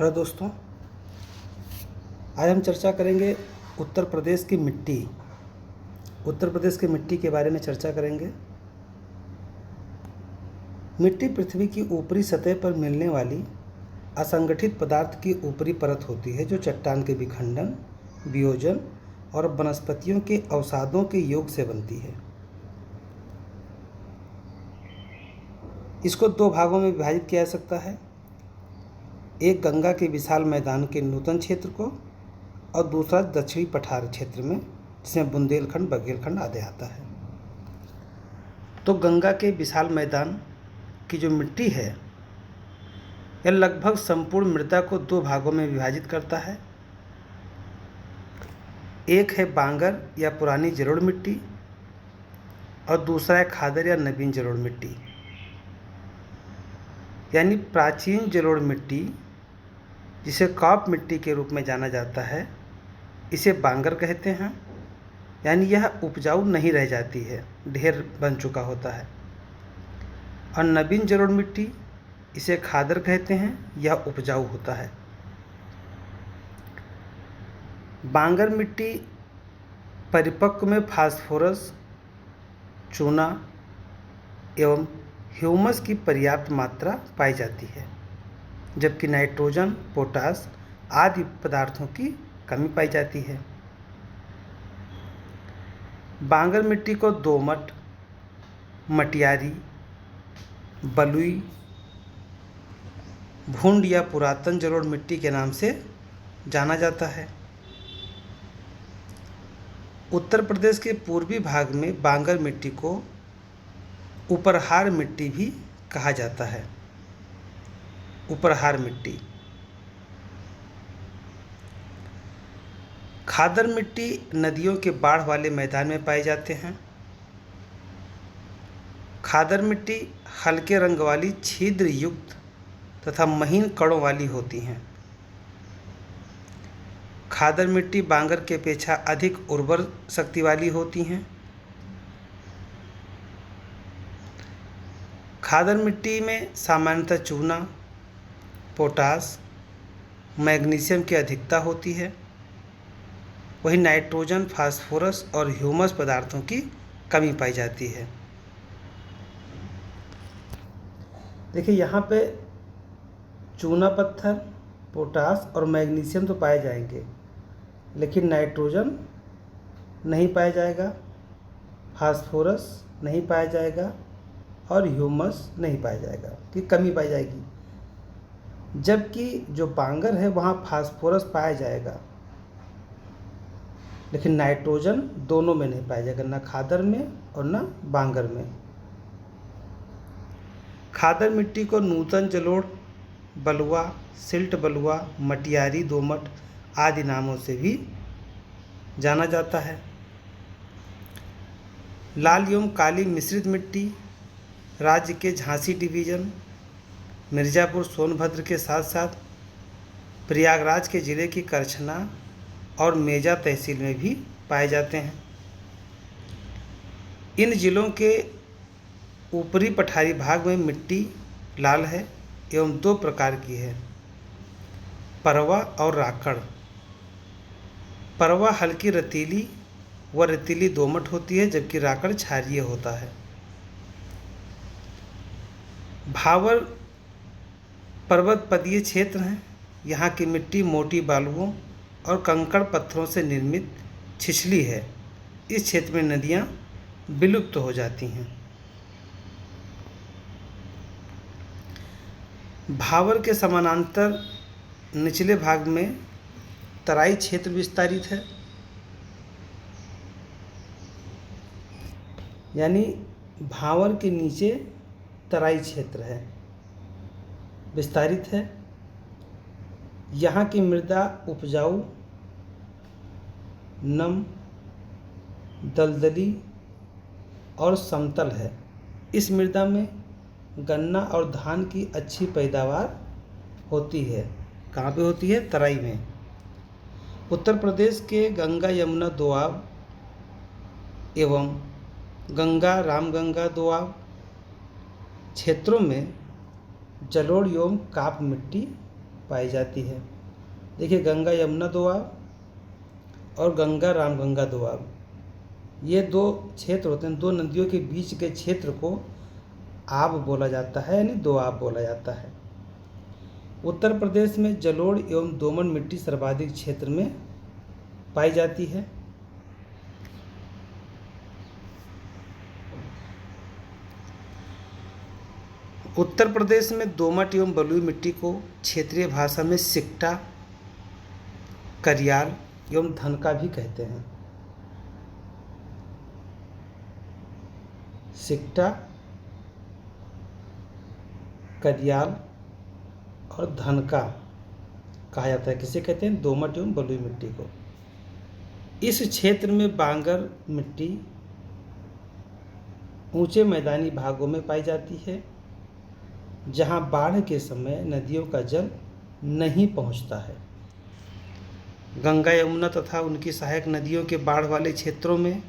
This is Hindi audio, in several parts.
हेलो दोस्तों, आज हम चर्चा करेंगे उत्तर प्रदेश की मिट्टी। उत्तर प्रदेश की मिट्टी के बारे में चर्चा करेंगे। मिट्टी पृथ्वी की ऊपरी सतह पर मिलने वाली असंगठित पदार्थ की ऊपरी परत होती है जो चट्टान के विखंडन, वियोजन और वनस्पतियों के अवसादों के योग से बनती है। इसको दो भागों में विभाजित किया जा सकता है, एक गंगा के विशाल मैदान के नूतन क्षेत्र को और दूसरा दक्षिणी पठार क्षेत्र में, जिसमें बुंदेलखंड, बघेलखंड आदि आता है। तो गंगा के विशाल मैदान की जो मिट्टी है यह लगभग संपूर्ण मृदा को दो भागों में विभाजित करता है। एक है बांगर या पुरानी जलोढ़ मिट्टी और दूसरा है खादर या नवीन जलोढ़ मिट्टी। यानी प्राचीन जलोढ़ मिट्टी, जिसे कॉप मिट्टी के रूप में जाना जाता है, इसे बांगर कहते हैं। यानी यह उपजाऊ नहीं रह जाती है, ढेर बन चुका होता है। और नवीन जलोढ़ मिट्टी, इसे खादर कहते हैं, यह उपजाऊ होता है। बांगर मिट्टी परिपक्व में फास्फोरस, चूना एवं ह्यूमस की पर्याप्त मात्रा पाई जाती है, जबकि नाइट्रोजन, पोटास आदि पदार्थों की कमी पाई जाती है। बांगर मिट्टी को दोमट, मटियारी, बलुई, भूंड या पुरातन जलोढ़ मिट्टी के नाम से जाना जाता है। उत्तर प्रदेश के पूर्वी भाग में बांगर मिट्टी को उपरहार मिट्टी भी कहा जाता है। उपरहार मिट्टी। खादर मिट्टी नदियों के बाढ़ वाले मैदान में पाए जाते हैं। खादर मिट्टी हल्के रंग वाली, छिद्र युक्त तथा महीन कणों वाली होती हैं। खादर मिट्टी बांगर के अपेक्षा अधिक उर्वर शक्ति वाली होती हैं। खादर मिट्टी में सामान्यतः चूना, पोटास, मैग्नीशियम की अधिकता होती है। वहीं नाइट्रोजन, फास्फोरस और ह्यूमस पदार्थों की कमी पाई जाती है। देखिए यहाँ पे चूना पत्थर, पोटास और मैग्नीशियम तो पाए जाएंगे, लेकिन नाइट्रोजन नहीं पाया जाएगा, फास्फोरस नहीं पाया जाएगा और ह्यूमस नहीं पाया जाएगा, कि कमी पाई जाएगी। जबकि जो बांगर है वहाँ फास्फोरस पाया जाएगा, लेकिन नाइट्रोजन दोनों में नहीं पाया जाएगा, ना खादर में और ना बांगर में। खादर मिट्टी को नूतन जलोढ़, बलुआ, सिल्ट बलुआ, मटियारी, दोमट आदि नामों से भी जाना जाता है। लाल एवं काली मिश्रित मिट्टी राज्य के झांसी डिवीज़न, मिर्ज़ापुर, सोनभद्र के साथ साथ प्रयागराज के ज़िले की करछना और मेजा तहसील में भी पाए जाते हैं। इन ज़िलों के ऊपरी पठारी भाग में मिट्टी लाल है एवं दो प्रकार की है, परवा और राकड़। परवा हल्की रतीली व रेतीली दोमट होती है, जबकि राकड़ क्षारीय होता है। भावर पर्वतपदीय क्षेत्र हैं। यहाँ की मिट्टी मोटी बालुओं और कंकड़ पत्थरों से निर्मित छिछली है। इस क्षेत्र में नदियाँ विलुप्त हो जाती हैं। भावर के समानांतर निचले भाग में तराई क्षेत्र विस्तारित है। यानी भावर के नीचे तराई क्षेत्र है, विस्तारित है। यहाँ की मृदा उपजाऊ, नम, दलदली और समतल है। इस मृदा में गन्ना और धान की अच्छी पैदावार होती है। कहाँ पे होती है? तराई में। उत्तर प्रदेश के गंगा यमुना दोआब एवं गंगा रामगंगा दोआब क्षेत्रों में जलोढ़ एवं काप मिट्टी पाई जाती है। देखिए, गंगा यमुना दोआब और गंगा रामगंगा दोआब, ये दो क्षेत्र होते हैं। दो नदियों के बीच के क्षेत्र को आब बोला जाता है, यानी दोआब बोला जाता है। उत्तर प्रदेश में जलोढ़ एवं दोमट मिट्टी सर्वाधिक क्षेत्र में पाई जाती है। उत्तर प्रदेश में दोमट एवं बलुई मिट्टी को क्षेत्रीय भाषा में सिक्टा, करियाल एवं धनका भी कहते हैं। सिक्टा, करियाल और धनका कहा जाता है। किसे कहते हैं? दोमट एवं बलुई मिट्टी को। इस क्षेत्र में बांगर मिट्टी ऊंचे मैदानी भागों में पाई जाती है, जहां बाढ़ के समय नदियों का जल नहीं पहुंचता है। गंगा यमुना तथा उनकी सहायक नदियों के बाढ़ वाले क्षेत्रों में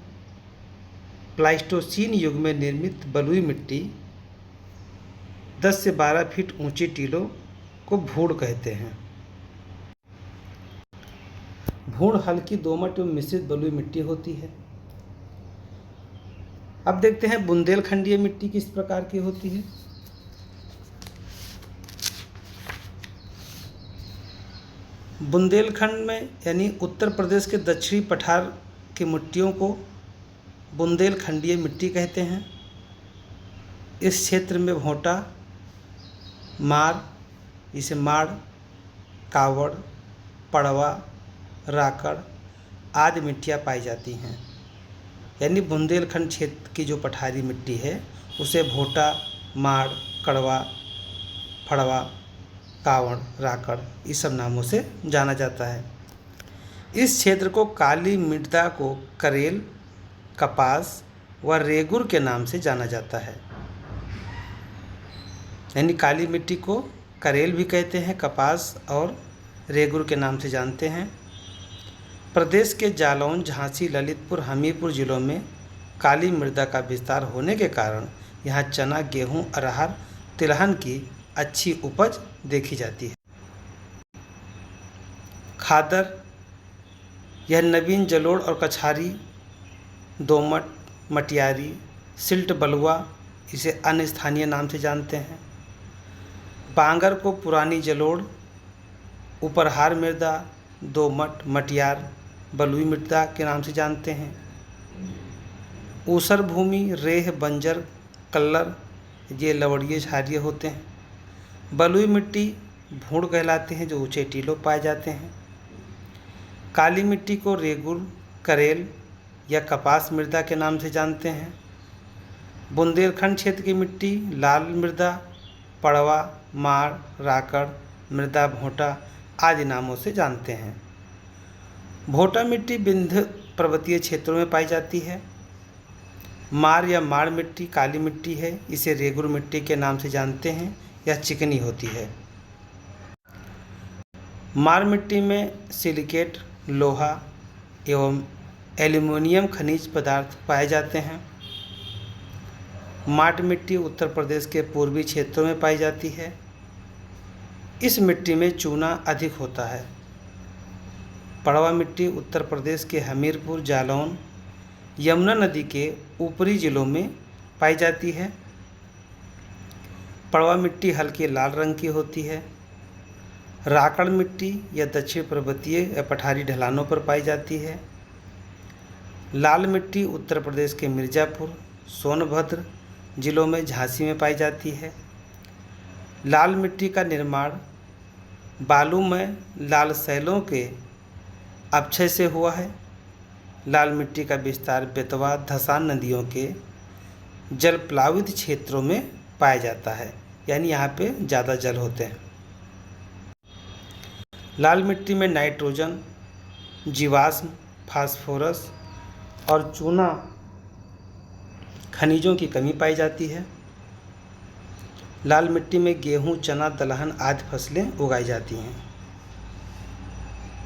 प्लाइस्टोसीन युग में निर्मित बलुई मिट्टी 10 से 12 फीट ऊंची टीलों को भूड़ कहते हैं। भूड़ हल्की दोमट एवं मिश्रित बलुई मिट्टी होती है। अब देखते हैं बुंदेलखंडीय मिट्टी किस प्रकार की होती है। बुंदेलखंड में यानी उत्तर प्रदेश के दक्षिणी पठार की मिट्टियों को बुंदेलखंडीय मिट्टी कहते हैं। इस क्षेत्र में भोटा, मार, इसे माड़, कावड़, पड़वा, राकड़ आदि मिट्टियाँ पाई जाती हैं। यानी बुंदेलखंड क्षेत्र की जो पठारी मिट्टी है उसे भोटा, माड़, कड़वा, फड़वा, कावड़, राकड़ इस सब नामों से जाना जाता है। इस क्षेत्र को काली मृदा को करेल, कपास व रेगुर के नाम से जाना जाता है। यानी काली मिट्टी को करेल भी कहते हैं, कपास और रेगुर के नाम से जानते हैं। प्रदेश के जालौन, झांसी, ललितपुर, हमीरपुर जिलों में काली मृदा का विस्तार होने के कारण यहाँ चना, गेहूँ, अरहर, तिलहन की अच्छी उपज देखी जाती है। खादर, यह नवीन जलोढ़ और कछारी, दोमट, मटियारी, सिल्ट, बलुआ इसे अन्य स्थानीय नाम से जानते हैं। बांगर को पुरानी जलोढ़, उपरहार मृदा, दोमट, मटियार, बलुई मृदा के नाम से जानते हैं। ऊसर भूमि, रेह, बंजर, कल्लर ये लवड़ीय क्षारीय होते हैं। बलुई मिट्टी भूड़ कहलाते हैं, जो ऊंचे टीलों पाए जाते हैं। काली मिट्टी को रेगुर, करेल या कपास मृदा के नाम से जानते हैं। बुंदेलखंड क्षेत्र की मिट्टी लाल मृदा, पड़वा, माड़, राकड़ मृदा, भोटा आदि नामों से जानते हैं। भोटा मिट्टी विंध्य पर्वतीय क्षेत्रों में पाई जाती है। मार या माड़ मिट्टी काली मिट्टी है, इसे रेगुर मिट्टी के नाम से जानते हैं। यह चिकनी होती है। मार मिट्टी में सिलिकेट, लोहा एवं एल्युमिनियम खनिज पदार्थ पाए जाते हैं। माट मिट्टी उत्तर प्रदेश के पूर्वी क्षेत्रों में पाई जाती है। इस मिट्टी में चूना अधिक होता है। पड़वा मिट्टी उत्तर प्रदेश के हमीरपुर, जालौन, यमुना नदी के ऊपरी जिलों में पाई जाती है। पड़वा मिट्टी हल्की लाल रंग की होती है। राकड़ मिट्टी या दक्षिण पर्वतीय या पठारी ढलानों पर पाई जाती है। लाल मिट्टी उत्तर प्रदेश के मिर्ज़ापुर, सोनभद्र जिलों में झांसी में पाई जाती है। लाल मिट्टी का निर्माण बालू में लाल शैलों के अपक्षय से हुआ है। लाल मिट्टी का विस्तार बेतवा, धसान नदियों के जल प्लावित क्षेत्रों में पाया जाता है, यानी यहाँ पे ज़्यादा जल होते हैं। लाल मिट्टी में नाइट्रोजन, जीवाश्म, फास्फोरस और चूना खनिजों की कमी पाई जाती है। लाल मिट्टी में गेहूं, चना, दलहन आदि फसलें उगाई जाती हैं।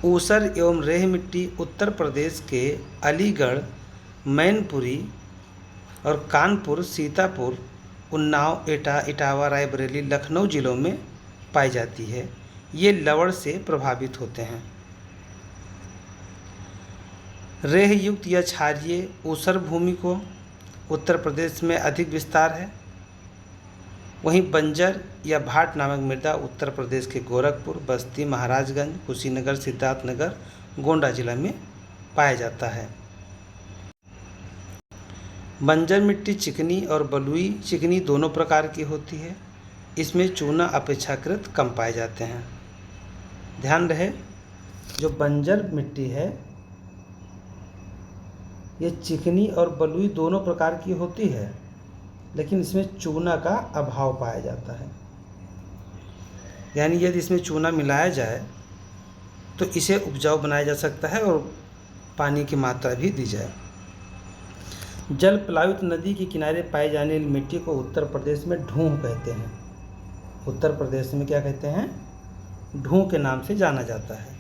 ऊसर एवं रेह मिट्टी उत्तर प्रदेश के अलीगढ़, मैनपुरी और कानपुर, सीतापुर, उन्नाव, एटा, इटावा, रायबरेली, लखनऊ जिलों में पाई जाती है। ये लवण से प्रभावित होते हैं। रेह युक्त या क्षारीय ऊसर भूमि को उत्तर प्रदेश में अधिक विस्तार है। वहीं बंजर या भाट नामक मृदा उत्तर प्रदेश के गोरखपुर, बस्ती, महाराजगंज, कुशीनगर, सिद्धार्थनगर, गोंडा जिला में पाया जाता है। बंजर मिट्टी चिकनी और बलुई चिकनी दोनों प्रकार की होती है। इसमें चूना अपेक्षाकृत कम पाए जाते हैं। ध्यान रहे, जो बंजर मिट्टी है ये चिकनी और बलुई दोनों प्रकार की होती है, लेकिन इसमें चूना का अभाव पाया जाता है। यानी यदि इसमें चूना मिलाया जाए तो इसे उपजाऊ बनाया जा सकता है और पानी की मात्रा भी दी जाए। जल प्लावित नदी के किनारे पाए जाने वाली मिट्टी को उत्तर प्रदेश में ढूंढ कहते हैं। उत्तर प्रदेश में क्या कहते हैं? ढूंढ के नाम से जाना जाता है।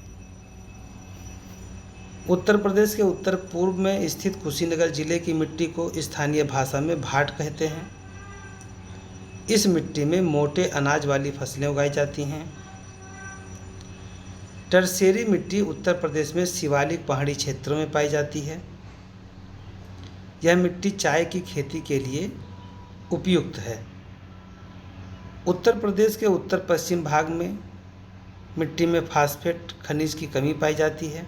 उत्तर प्रदेश के उत्तर पूर्व में स्थित कुशीनगर जिले की मिट्टी को स्थानीय भाषा में भाट कहते हैं। इस मिट्टी में मोटे अनाज वाली फसलें उगाई जाती हैं। टरसेरी मिट्टी उत्तर प्रदेश में शिवालिक पहाड़ी क्षेत्रों में पाई जाती है। यह मिट्टी चाय की खेती के लिए उपयुक्त है। उत्तर प्रदेश के उत्तर पश्चिम भाग में मिट्टी में फास्फेट खनिज की कमी पाई जाती है।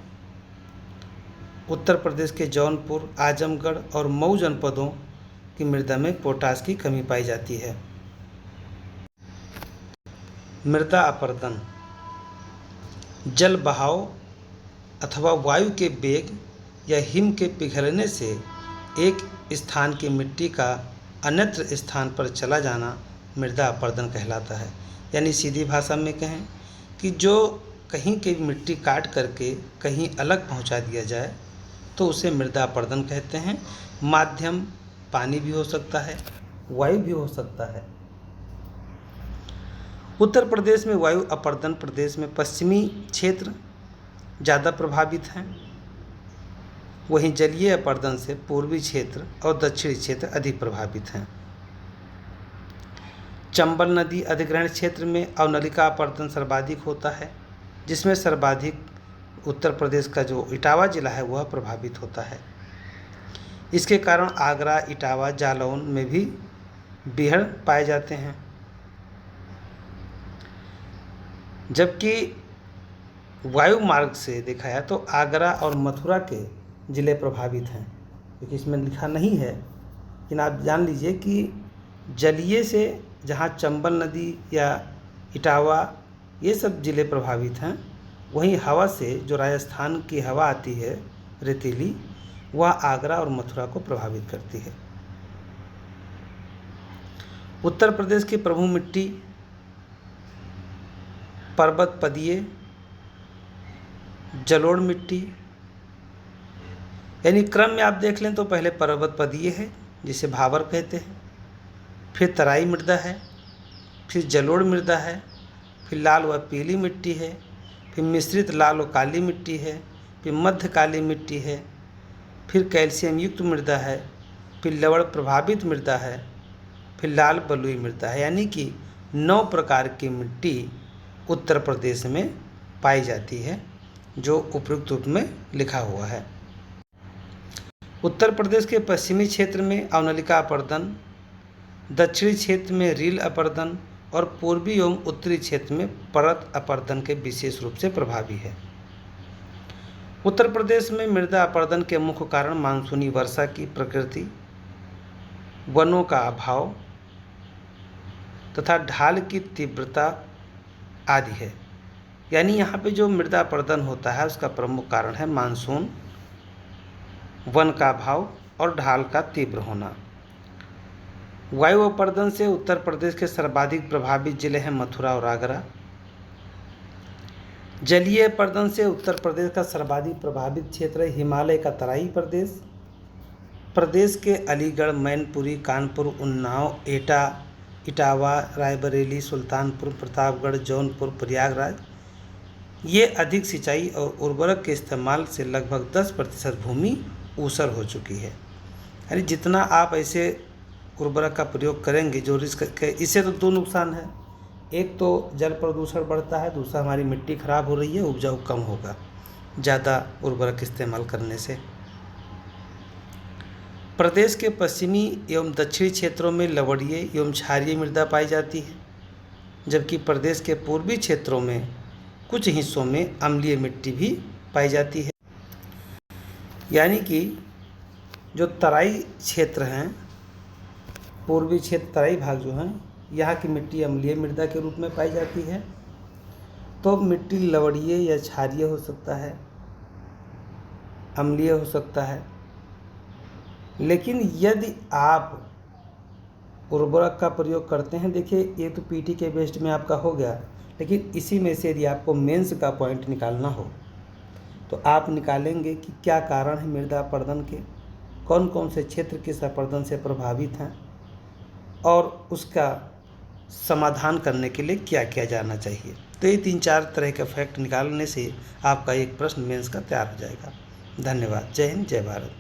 उत्तर प्रदेश के जौनपुर, आजमगढ़ और मऊ जनपदों की मृदा में पोटास की कमी पाई जाती है। मृदा अपरदन जल बहाव अथवा वायु के वेग या हिम के पिघलने से एक स्थान की मिट्टी का अन्यत्र स्थान पर चला जाना मृदा अपरदन कहलाता है। यानी सीधी भाषा में कहें कि जो कहीं की मिट्टी काट करके कहीं अलग पहुंचा दिया जाए तो उसे मृदा अपरदन कहते हैं। माध्यम पानी भी हो सकता है, वायु भी हो सकता है। उत्तर प्रदेश में वायु अपरदन प्रदेश में पश्चिमी क्षेत्र ज़्यादा प्रभावित हैं। वहीं जलीय अपरदन से पूर्वी क्षेत्र और दक्षिणी क्षेत्र अधिक प्रभावित हैं। चंबल नदी अधिग्रहण क्षेत्र में अवनलिका अपरदन सर्वाधिक होता है, जिसमें सर्वाधिक उत्तर प्रदेश का जो इटावा जिला है वह प्रभावित होता है। इसके कारण आगरा, इटावा, जालौन में भी बीहड़ पाए जाते हैं। जबकि वायु मार्ग से देखा जाए तो आगरा और मथुरा के ज़िले प्रभावित हैं, क्योंकि इसमें लिखा नहीं है, लेकिन आप जान लीजिए कि जलीय से जहाँ चंबल नदी या इटावा ये सब ज़िले प्रभावित हैं, वहीं हवा से जो राजस्थान की हवा आती है रेतीली, वह आगरा और मथुरा को प्रभावित करती है। उत्तर प्रदेश की प्रमुख मिट्टी पर्वत पदीय जलोढ़ मिट्टी, यानी क्रम में आप देख लें तो पहले पर्वत पदीय है जिसे भावर कहते हैं, फिर तराई मृदा है, फिर जलोढ़ मृदा है, फिर लाल व पीली मिट्टी है, फिर मिश्रित लाल और काली मिट्टी है, फिर मध्य काली मिट्टी है, फिर कैल्शियम युक्त मृदा है, फिर लवण प्रभावित मृदा है, फिर लाल बलुई मृदा है। यानी कि 9 प्रकार की मिट्टी उत्तर प्रदेश में पाई जाती है, जो उपयुक्त रूप में लिखा हुआ है। उत्तर प्रदेश के पश्चिमी क्षेत्र में अवनलिका अपरदन, दक्षिणी क्षेत्र में रील अपरदन और पूर्वी एवं उत्तरी क्षेत्र में परत अपरदन के विशेष रूप से प्रभावी है। उत्तर प्रदेश में मृदा अपरदन के मुख्य कारण मानसूनी वर्षा की प्रकृति, वनों का अभाव तथा ढाल की तीव्रता आदि है। यानी यहाँ पे जो मृदा अपरदन होता है उसका प्रमुख कारण है मानसून, वन का अभाव और ढाल का तीव्र होना। वायु अपरदन से उत्तर प्रदेश के सर्वाधिक प्रभावित जिले हैं मथुरा और आगरा। जलीय अपरदन से उत्तर प्रदेश का सर्वाधिक प्रभावित क्षेत्र है हिमालय का तराई प्रदेश। प्रदेश के अलीगढ़, मैनपुरी, कानपुर, उन्नाव, एटा, इटावा, रायबरेली, सुल्तानपुर, प्रतापगढ़, जौनपुर, प्रयागराज ये अधिक सिंचाई और उर्वरक के इस्तेमाल से लगभग 10% भूमि ऊसर हो चुकी है। यानी जितना आप ऐसे उर्वरक का प्रयोग करेंगे जो रिस्क के, इससे तो 2 नुकसान है। एक तो जल प्रदूषण बढ़ता है, दूसरा हमारी मिट्टी खराब हो रही है, उपजाऊ कम होगा ज़्यादा उर्वरक इस्तेमाल करने से। प्रदेश के पश्चिमी एवं दक्षिणी क्षेत्रों में लवणीय एवं क्षारीय मृदा पाई जाती है, जबकि प्रदेश के पूर्वी क्षेत्रों में कुछ हिस्सों में अम्लीय मिट्टी भी पाई जाती है। यानी कि जो तराई क्षेत्र हैं, पूर्वी क्षेत्र तराई भाग जो हैं, यहाँ की मिट्टी अम्लीय मृदा के रूप में पाई जाती है। तो मिट्टी लवणीय या क्षारीय हो सकता है, अम्लीय हो सकता है, लेकिन यदि आप उर्वरक का प्रयोग करते हैं, देखिए ये तो पीटी के बेस्ड में आपका हो गया, लेकिन इसी में से यदि आपको मेंस का पॉइंट निकालना हो तो आप निकालेंगे कि क्या कारण है मृदा अपरदन के, कौन कौन से क्षेत्र किस अपरदन से प्रभावित हैं और उसका समाधान करने के लिए क्या किया जाना चाहिए। तो ये 3-4 तरह के फैक्ट निकालने से आपका एक प्रश्न मेंस का तैयार हो जाएगा। धन्यवाद। जय हिंद, जय भारत।